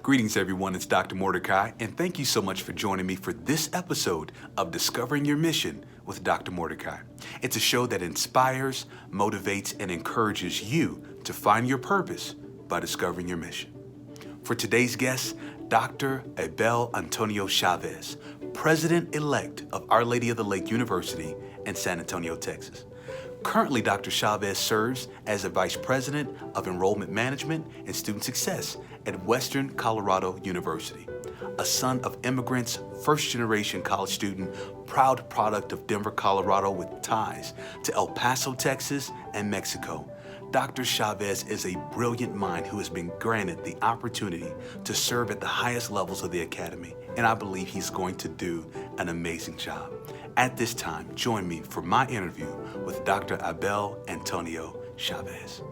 Greetings, everyone. It's Dr. Mordecai, and thank you so much for joining me for this episode of Discovering Your Mission with Dr. Mordecai. It's a show that inspires, motivates, and encourages you to find your purpose by discovering your mission. For today's guest, Dr. Abel Antonio Chávez, President-elect of Our Lady of the Lake University in San Antonio, Texas. Currently, Dr. Chavez serves as the Vice President of Enrollment Management and Student Success at Western Colorado University. A son of immigrants, first-generation college student, proud product of Denver, Colorado with ties to El Paso, Texas, and Mexico. Dr. Chavez is a brilliant mind who has been granted the opportunity to serve at the highest levels of the academy, and I believe he's going to do an amazing job. At this time, join me for my interview with Dr. Abel Antonio Chávez.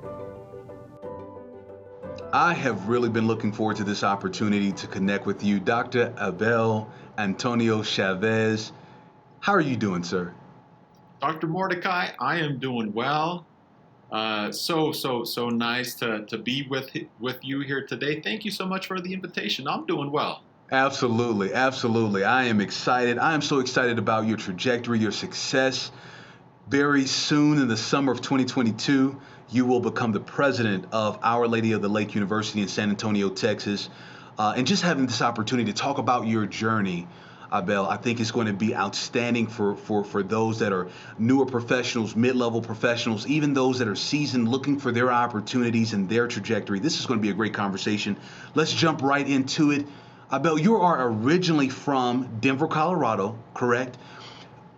I have really been looking forward to this opportunity to connect with you. Dr. Abel Antonio Chávez, how are you doing, sir? Dr. Mordecai, I am doing well. So nice to be with you here today. Thank you so much for the invitation. I'm doing well. Absolutely. I am excited. I am so excited about your trajectory, your success. Very soon in the summer of 2022, you will become the president of Our Lady of the Lake University in San Antonio, Texas. And just having this opportunity to talk about your journey, Abel, I think is going to be outstanding for those that are newer professionals, mid-level professionals, even those that are seasoned looking for their opportunities and their trajectory. This is going to be a great conversation. Let's jump right into it. Abel, you are originally from Denver, Colorado, correct?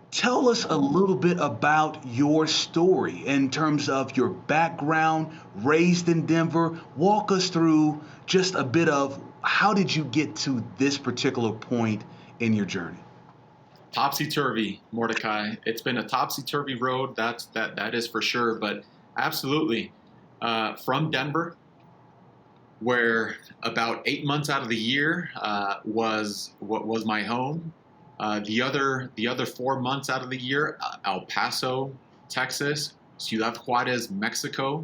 Tell us a little bit about your story in terms of your background, raised in Denver. Walk us through just a bit of how did you get to this particular point in your journey? Topsy-turvy, Mordecai. It's been a topsy-turvy road, that is for sure, but absolutely. From Denver, where about 8 months out of the year was my home. The other 4 months out of the year, El Paso, Texas, Ciudad Juarez, Mexico,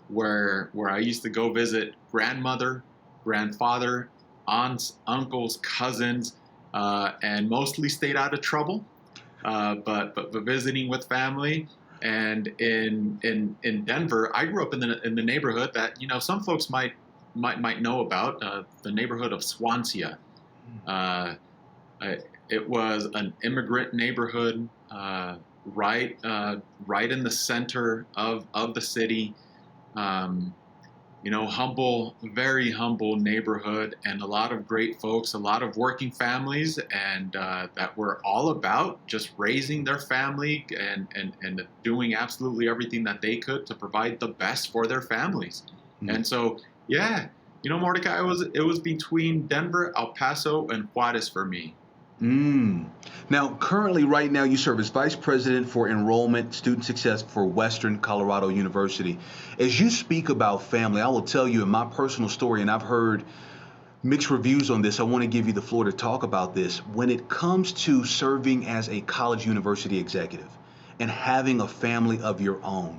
where I used to go visit grandmother, grandfather, aunts, uncles, cousins, and mostly stayed out of trouble, but visiting with family. And in Denver, I grew up in the neighborhood that some folks might know about, the neighborhood of Swansea. It was an immigrant neighborhood, right in the center of the city. Humble, very humble neighborhood, and a lot of great folks, a lot of working families, and that were all about just raising their family and doing absolutely everything that they could to provide the best for their families. Mm-hmm. And so, yeah, Mordecai, it was between Denver, El Paso, and Juarez for me. Now, currently, right now, you serve as Vice President for Enrollment Student Success for Western Colorado University. As you speak about family, I will tell you in my personal story, and I've heard mixed reviews on this, I want to give you the floor to talk about this. When it comes to serving as a college university executive and having a family of your own,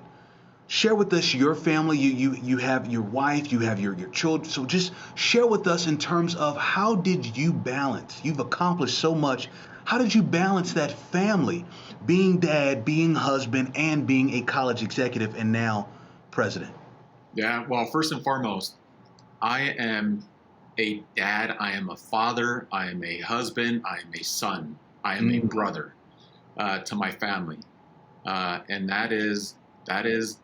share with us your family. You have your wife, you have your children. So just share with us in terms of how did you balance? You've accomplished so much. How did you balance that family, being dad, being husband, and being a college executive and now president? Yeah, well, first and foremost, I am a dad, I am a father, I am a husband, I am a son, I am a brother to my family. And that is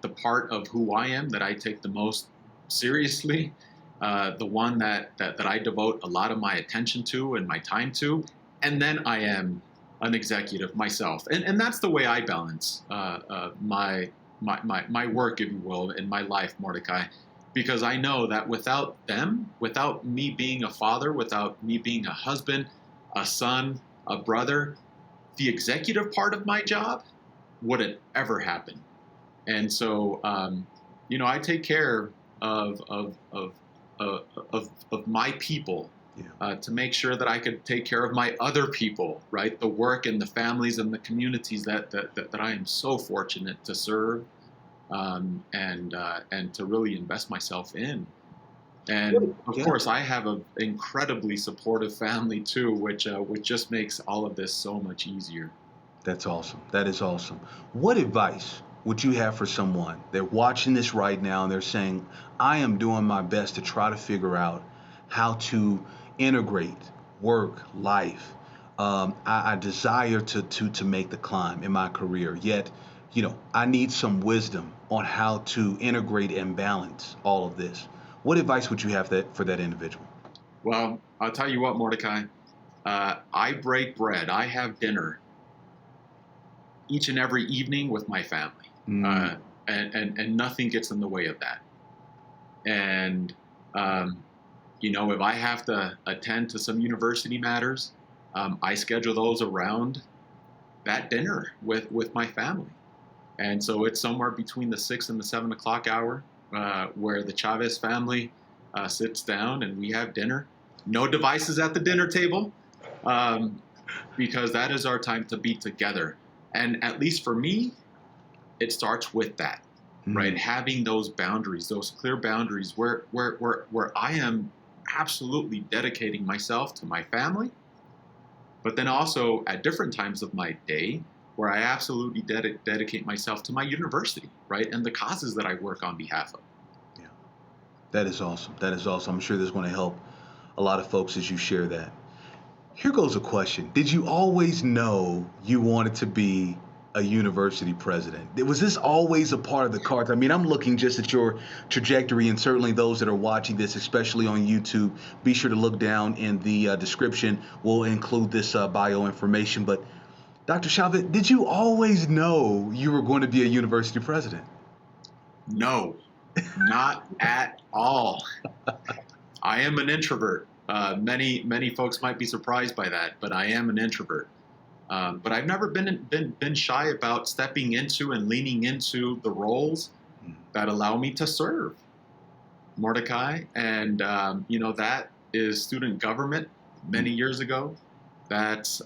the part of who I am that I take the most seriously, the one that I devote a lot of my attention to and my time to. And then I am an executive myself. And that's the way I balance my work, if you will, in my life, Mordecai. Because I know that without them, without me being a father, without me being a husband, a son, a brother, the executive part of my job wouldn't ever happen. And so, I take care of my people, to make sure that I could take care of my other people, right? The work and the families and the communities that I am so fortunate to serve, and to really invest myself in. And of Yeah. course, I have an incredibly supportive family too, which just makes all of this so much easier. That's awesome. That is awesome. What advice would you have for someone? They're watching this right now and they're saying, I am doing my best to try to figure out how to integrate work, life. I desire to make the climb in my career, yet, I need some wisdom on how to integrate and balance all of this. What advice would you have for that individual? Well, I'll tell you what, Mordecai, I break bread. I have dinner each and every evening with my family, and nothing gets in the way of that. And if I have to attend to some university matters, I schedule those around that dinner with my family. And so it's somewhere between the 6 and the 7 o'clock hour, where the Chavez family sits down and we have dinner. No devices at the dinner table, because that is our time to be together. And at least for me, it starts with that, right? Having those boundaries, those clear boundaries where I am absolutely dedicating myself to my family, but then also at different times of my day where I absolutely dedicate myself to my university, right? And the causes that I work on behalf of. Yeah, that is awesome. That is awesome. I'm sure that's going to help a lot of folks as you share that. Here goes a question. Did you always know you wanted to be a university president? Was this always a part of the cards? I mean, I'm looking just at your trajectory, and certainly those that are watching this, especially on YouTube, be sure to look down in the description. We'll include this bio information. But Dr. Chavez, did you always know you were going to be a university president? No, not at all. I am an introvert. Many folks might be surprised by that, but I am an introvert. But I've never been shy about stepping into and leaning into the roles that allow me to serve, Mordecai. And that is student government many years ago. That's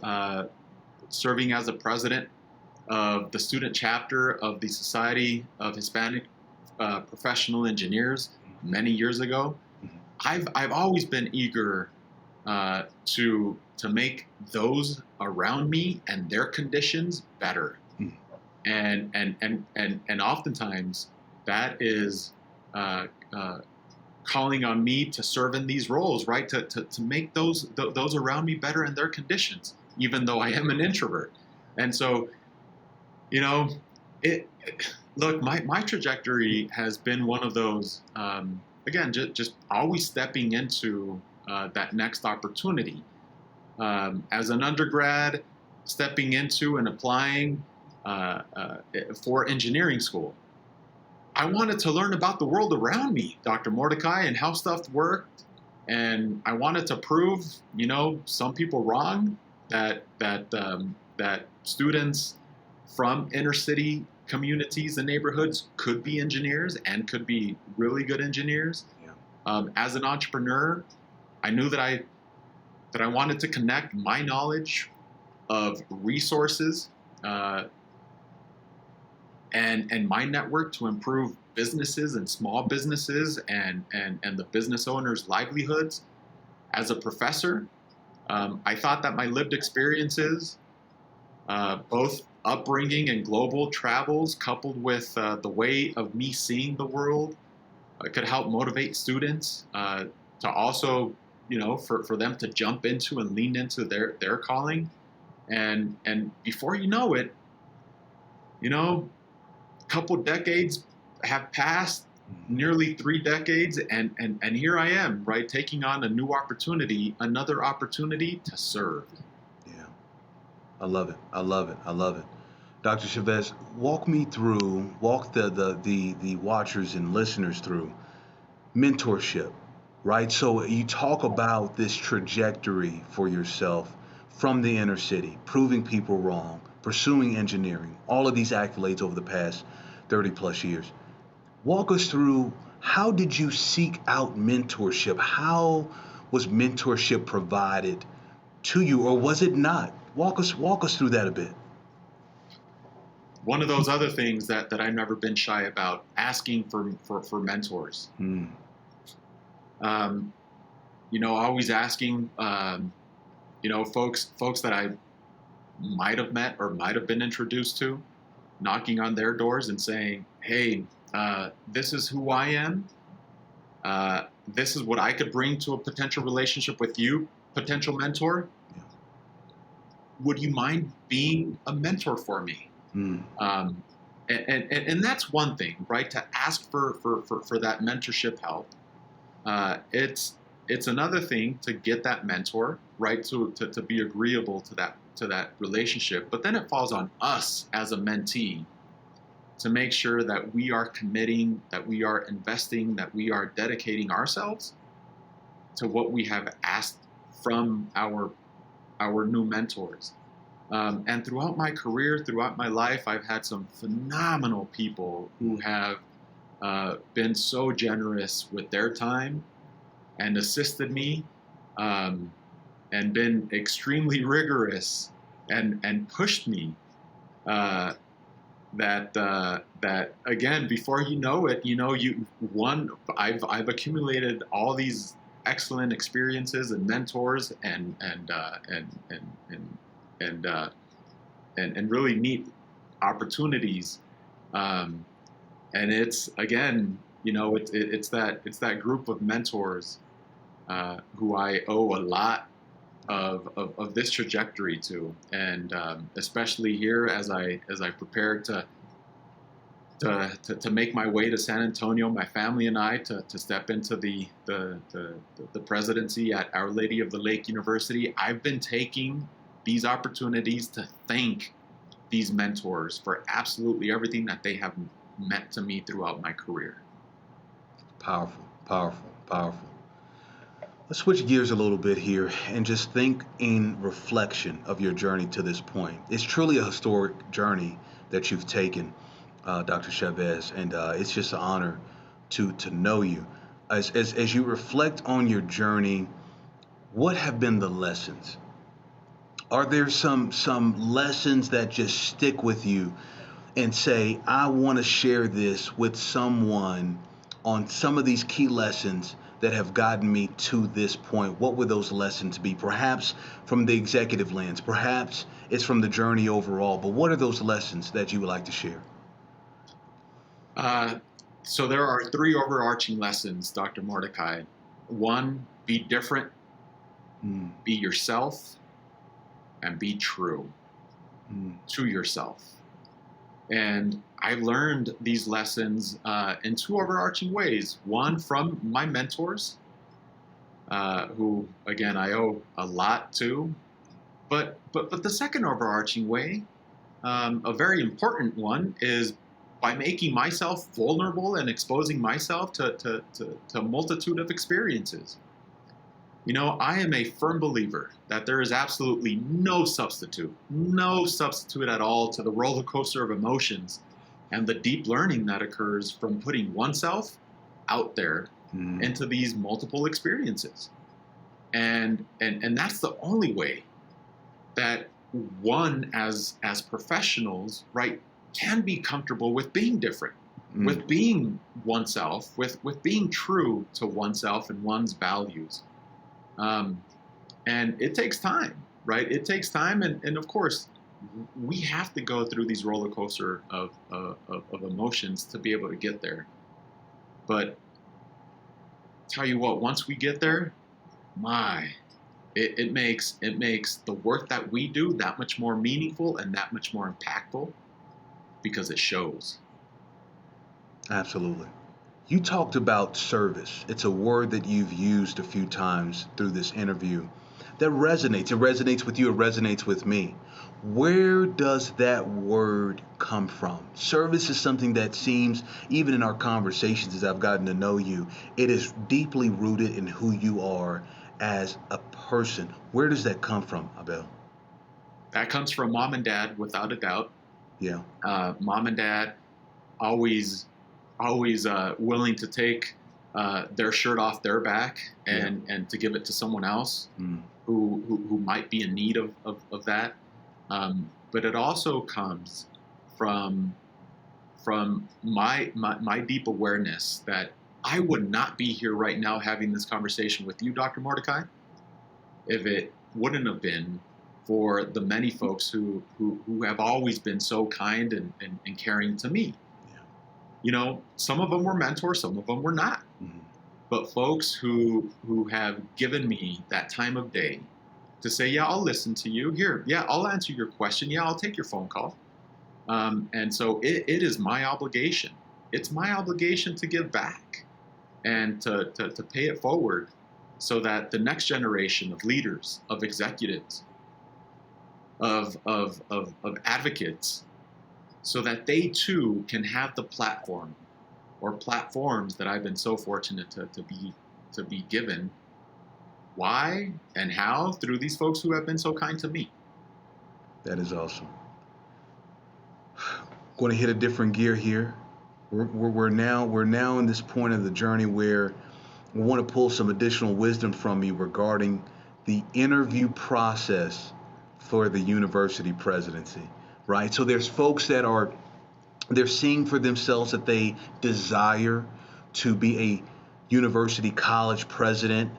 serving as a president of the student chapter of the Society of Hispanic Professional Engineers many years ago. I've always been eager to make those around me and their conditions better, and oftentimes that is calling on me to serve in these roles, right? To make those around me better in their conditions, even though I am an introvert. And so, look, my trajectory has been one of those. Again, just always stepping into that next opportunity. As an undergrad, stepping into and applying for engineering school, I wanted to learn about the world around me, Dr. Mordecai, and how stuff worked. And I wanted to prove, some people wrong, that students from inner city communities and neighborhoods could be engineers and could be really good engineers. Yeah. As an entrepreneur, I knew that I wanted to connect my knowledge of resources and my network to improve businesses and small businesses and the business owners' livelihoods. As a professor, I thought that my lived experiences, both upbringing and global travels, coupled with the way of me seeing the world, could help motivate students to also, for them to jump into and lean into their calling. And before you know it, a couple decades have passed, nearly 3 decades, and here I am, right, taking on a new opportunity, another opportunity to serve. Yeah, I love it. I love it. I love it. Dr. Chavez, walk the watchers and listeners through mentorship, right? So you talk about this trajectory for yourself from the inner city, proving people wrong, pursuing engineering, all of these accolades over the past 30 plus years. Walk us through, how did you seek out mentorship? How was mentorship provided to you, or was it not? Walk us through that a bit. One of those other things that I've never been shy about, asking for mentors. Always asking, folks that I might have met or might have been introduced to, knocking on their doors and saying, hey, this is who I am. This is what I could bring to a potential relationship with you, potential mentor. Would you mind being a mentor for me? And that's one thing, right? To ask for that mentorship help. It's another thing to get that mentor, right? To be agreeable to that relationship. But then it falls on us as a mentee to make sure that we are committing, that we are investing, that we are dedicating ourselves to what we have asked from our new mentors. And throughout my career, throughout my life, I've had some phenomenal people who have been so generous with their time and assisted me, and been extremely rigorous and pushed me. That again, before you know it, I've accumulated all these excellent experiences and mentors and really neat opportunities, and it's again, it's that group of mentors who I owe a lot of this trajectory to, and especially here as I prepare to make my way to San Antonio, my family and I to step into the presidency at Our Lady of the Lake University. I've been taking these opportunities to thank these mentors for absolutely everything that they have meant to me throughout my career. Powerful, powerful, powerful. Let's switch gears a little bit here and just think in reflection of your journey to this point. It's truly a historic journey that you've taken, Dr. Chavez, and it's just an honor to know you. As you reflect on your journey, what have been the lessons? Are there some lessons that just stick with you and say, I want to share this with someone on some of these key lessons that have gotten me to this point? What would those lessons be? Perhaps from the executive lens, perhaps it's from the journey overall, but what are those lessons that you would like to share? So there are 3 overarching lessons, Dr. Mordecai. 1, be different, be yourself, and be true to yourself. And I learned these lessons in 2 overarching ways. 1, from my mentors, who, again, I owe a lot to. But the second overarching way, a very important one, is by making myself vulnerable and exposing myself to a multitude of experiences. I am a firm believer that there is absolutely no substitute at all to the roller coaster of emotions and the deep learning that occurs from putting oneself out there into these multiple experiences. And that's the only way that one as professionals, right, can be comfortable with being different, with being oneself, with being true to oneself and one's values. And it takes time, right? It takes time. And of course, we have to go through these roller coaster of emotions to be able to get there. But tell you what, once we get there, it makes the work that we do that much more meaningful and that much more impactful, because it shows. Absolutely. You talked about service. It's a word that you've used a few times through this interview that resonates. It resonates with you. It resonates with me. Where does that word come from? Service is something that seems, even in our conversations as I've gotten to know you, it is deeply rooted in who you are as a person. Where does that come from, Abel? That comes from mom and dad, without a doubt. Yeah. Mom and dad always willing to take their shirt off their back and to give it to someone else who might be in need of that. But it also comes from my deep awareness that I would not be here right now having this conversation with you, Dr. Mordecai, if it wouldn't have been for the many folks who have always been so kind and caring to me. Yeah. You know, some of them were mentors, some of them were not. Mm-hmm. But folks who have given me that time of day to say, yeah, I'll listen to you. Here, yeah, I'll answer your question. Yeah, I'll take your phone call. And so it is my obligation. It's my obligation to give back and to pay it forward so that the next generation of leaders, of executives, of advocates, so that they too can have the platform or platforms that I've been so fortunate to be given. Why and how? Through these folks who have been so kind to me. That is awesome. Going to hit a different gear here. We're now in this point of the journey where we want to pull some additional wisdom from you regarding the interview process for the university presidency, right? So there's folks that they're seeing for themselves that they desire to be a university college president,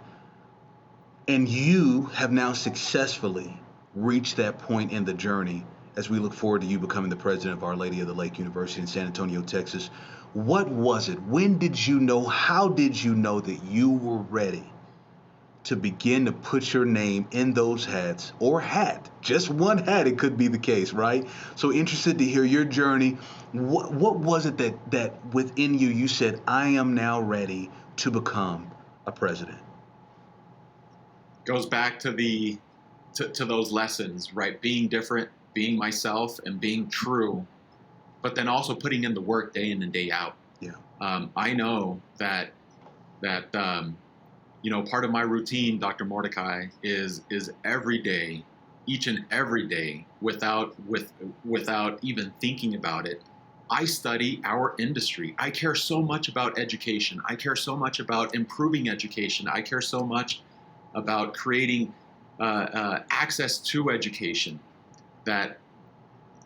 and you have now successfully reached that point in the journey as we look forward to you becoming the president of Our Lady of the Lake University in San Antonio, Texas. What was it? When did you know? How did you know that you were ready to begin to put your name in those hats, or hat? Just one hat, it could be the case, right? So interested to hear your journey. What was it that within you said, I am now ready to become a president? Goes back to to those lessons, right? Being different, being myself, and being true, but then also putting in the work day in and day out. Yeah. I know that part of my routine, Dr. Mordecai, is every day, each and every day, without even thinking about it, I study our industry. I care so much about education. I care so much about improving education. I care so much about creating access to education that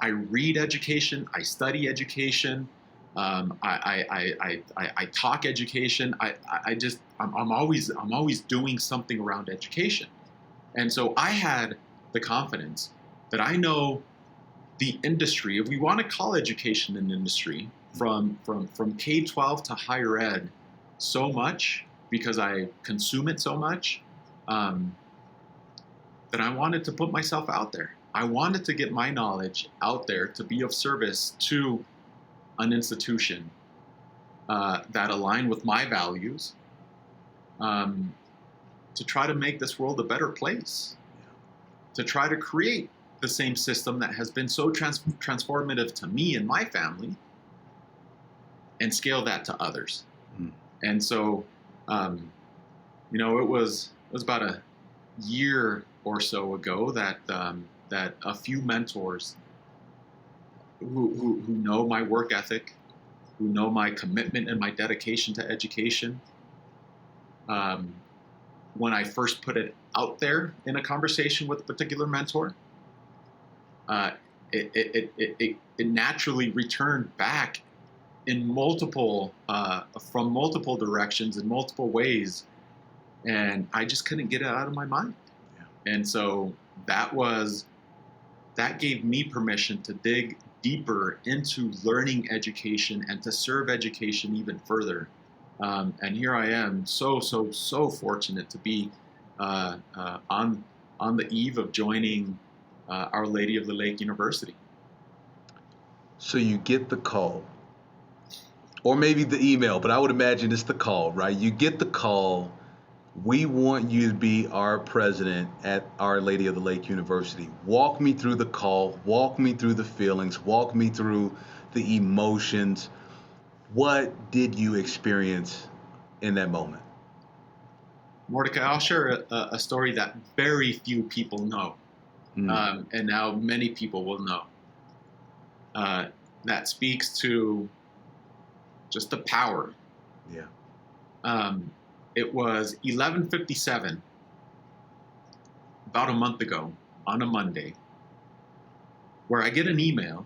I read education, I study education, I talk education. I'm always doing something around education, and so I had the confidence that I know the industry. If we want to call education an industry, from K-12 to higher ed, so much because I consume it so much, that I wanted to put myself out there. I wanted to get my knowledge out there to be of service to an institution that aligned with my values, to try to make this world a better place, to try to create the same system that has been so transformative to me and my family, and scale that to others. Mm. And so, it was about a year or so ago that a few mentors who know my work ethic, who know my commitment and my dedication to education, when I first put it out there in a conversation with a particular mentor, it naturally returned back in from multiple directions in multiple ways, and I just couldn't get it out of my mind. Yeah. And so that gave me permission to dig deeper into learning education and to serve education even further. And here I am, so fortunate to be on the eve of joining Our Lady of the Lake University. So you get the call, or maybe the email, but I would imagine it's the call, right? You get the call. We want you to be our president at Our Lady of the Lake University. Walk me through the call. Walk me through the feelings. Walk me through the emotions. What did you experience in that moment? Mordecai, I'll share a story that very few people know, and now many people will know. That speaks to just the power. Yeah. It was 11:57, about a month ago, on a Monday, where I get an email,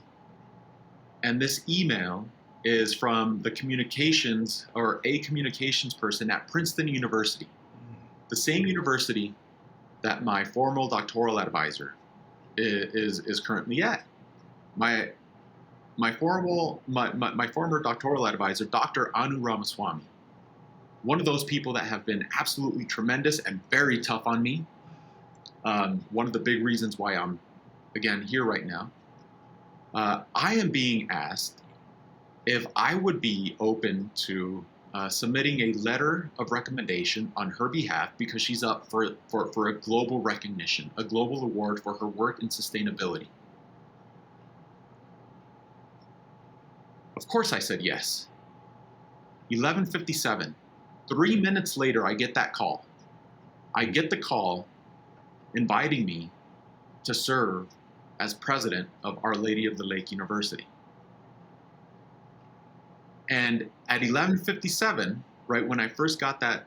and this email is from the communications or a communications person at Princeton University, the same university that my formal doctoral advisor is currently at. My former doctoral advisor, Dr. Anu Ramaswamy, one of those people that have been absolutely tremendous and very tough on me. One of the big reasons why I'm, again, here right now. I am being asked if I would be open to submitting a letter of recommendation on her behalf because she's up for a global recognition, a global award for her work in sustainability. Of course I said yes. 11:57. 3 minutes later, I get that call. I get the call inviting me to serve as president of Our Lady of the Lake University. And at 11:57, right when I first got that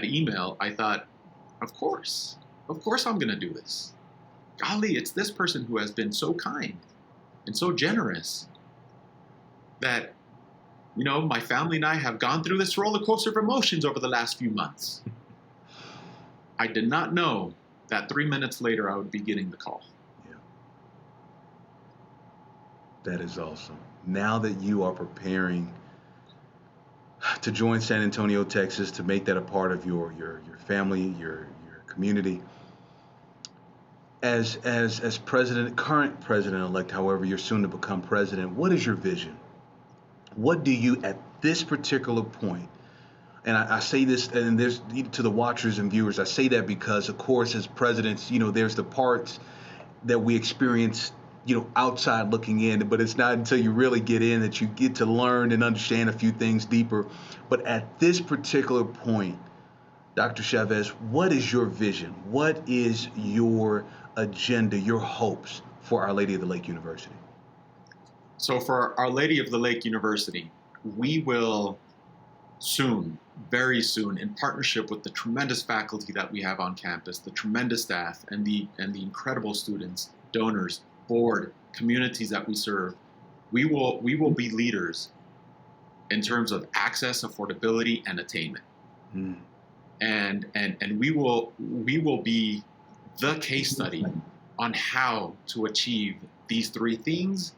email, I thought, of course I'm going to do this. Golly, it's this person who has been so kind and so generous that, you know, my family and I have gone through this roller coaster of emotions over the last few months. I did not know that 3 minutes later I would be getting the call. Yeah. That is awesome. Now that you are preparing to join San Antonio, Texas, to make that a part of your family, your community, as president, current president-elect, however, you're soon to become president, what is your vision? What do you, at this particular point, and I say this, and there's to the watchers and viewers, I say that because, of course, as presidents, you know, there's the parts that we experience, you know, outside looking in, but it's not until you really get in that you get to learn and understand a few things deeper. But at this particular point, Dr. Chavez, what is your vision? What is your agenda, your hopes for Our Lady of the Lake University? So for Our Lady of the Lake University, we will soon, very soon, in partnership with the tremendous faculty that we have on campus, the tremendous staff, and the incredible students, donors, board, communities that we serve, we will be leaders in terms of access, affordability, and attainment. And we will be the case study on how to achieve these three things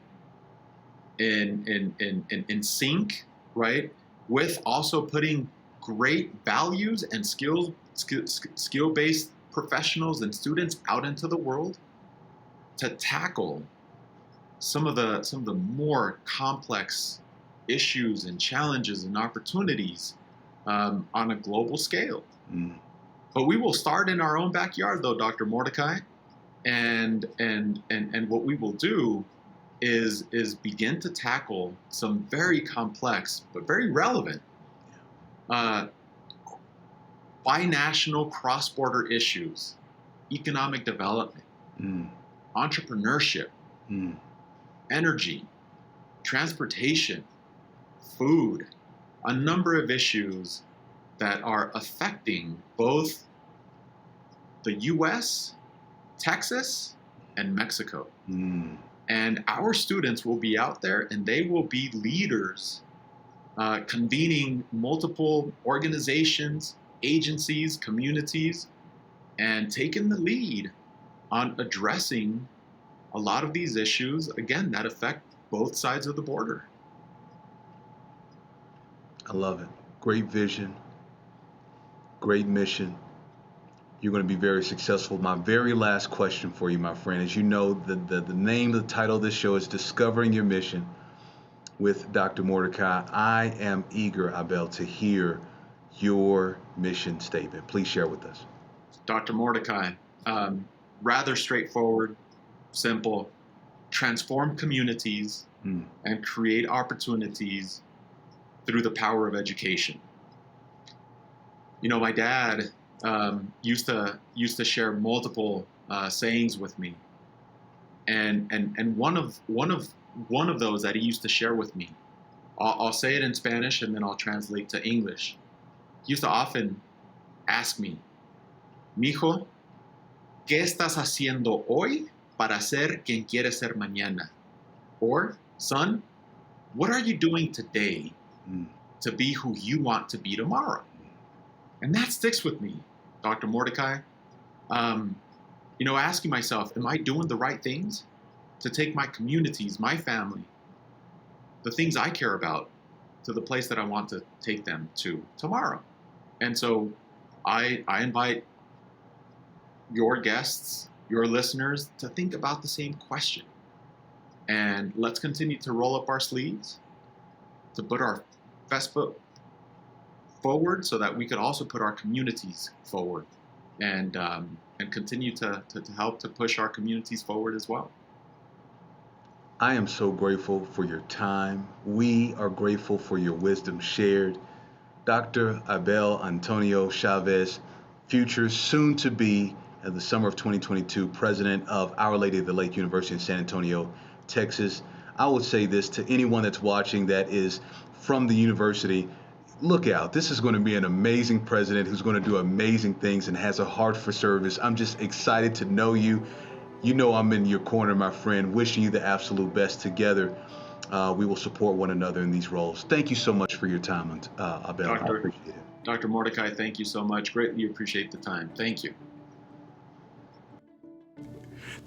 in sync, right? With also putting great values and skill-based professionals and students out into the world to tackle some of the more complex issues and challenges and opportunities on a global scale. But we will start in our own backyard, though, Dr. Mordecai, and what we will do is begin to tackle some very complex but very relevant binational cross-border issues, economic development, entrepreneurship, energy, transportation, food, a number of issues that are affecting both the US, Texas, and Mexico. And our students will be out there and they will be leaders, convening multiple organizations, agencies, communities, and taking the lead on addressing a lot of these issues, again, that affect both sides of the border. I love it. Great vision, great mission. You're going to be very successful. My very last question for you, my friend, as you know, the name, the title of this show is Discovering Your Mission with Dr. Mordecai. I am eager, Abel, to hear your mission statement. Please share with us. Dr. Mordecai, rather straightforward, simple, transform communities and create opportunities through the power of education. You know, my dad used to share multiple sayings with me, and one of those that he used to share with me, I'll say it in Spanish and then I'll translate to English. He used to often ask me, "Mijo, ¿qué estás haciendo hoy para ser quien quieres ser mañana?" Or, "Son, What are you doing today to be who you want to be tomorrow? And that sticks with me, Dr. Mordecai. Asking myself, am I doing the right things to take my communities, my family, the things I care about, to the place that I want to take them to tomorrow? And so I invite your guests, your listeners, to think about the same question. And let's continue to roll up our sleeves, to put our best foot forward so that we could also put our communities forward and continue to help to push our communities forward as well. I am so grateful for your time. We are grateful for your wisdom shared. Dr. Abel Antonio Chávez, future soon to be in the summer of 2022, president of Our Lady of the Lake University in San Antonio, Texas. I would say this to anyone that's watching that is from the university: look out. This is going to be an amazing president who's going to do amazing things and has a heart for service. I'm just excited to know you. You know I'm in your corner, my friend, wishing you the absolute best. Together, we will support one another in these roles. Thank you so much for your time, Abel. I appreciate it. Dr. Mordecai, thank you so much. Greatly appreciate the time. Thank you.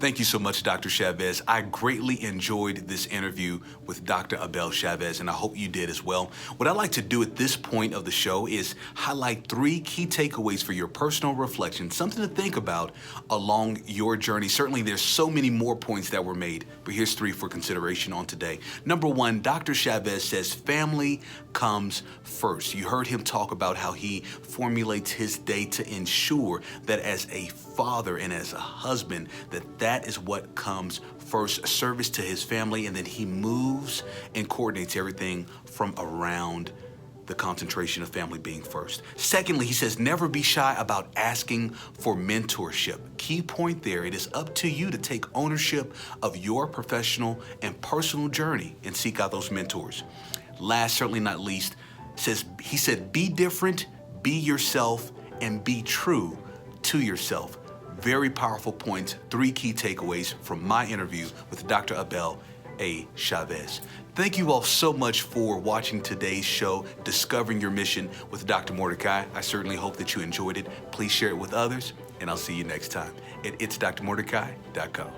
Thank you so much, Dr. Chavez. I greatly enjoyed this interview with Dr. Abel Chavez, and I hope you did as well. What I'd like to do at this point of the show is highlight 3 key takeaways for your personal reflection, something to think about along your journey. Certainly, there's so many more points that were made, but here's 3 for consideration on today. Number 1, Dr. Chavez says family comes first. You heard him talk about how he formulates his day to ensure that as a father and as a husband, that is what comes first, service to his family, and then he moves and coordinates everything from around the concentration of family being first. Secondly, he says never be shy about asking for mentorship. Key point there, it is up to you to take ownership of your professional and personal journey and seek out those mentors. Last, certainly not least, he said be different, be yourself, and be true to yourself. Very powerful points, 3 key takeaways from my interview with Dr. Abel A. Chavez. Thank you all so much for watching today's show, Discovering Your Mission with Dr. Mordecai. I certainly hope that you enjoyed it. Please share it with others, and I'll see you next time at itsdrmordecai.co.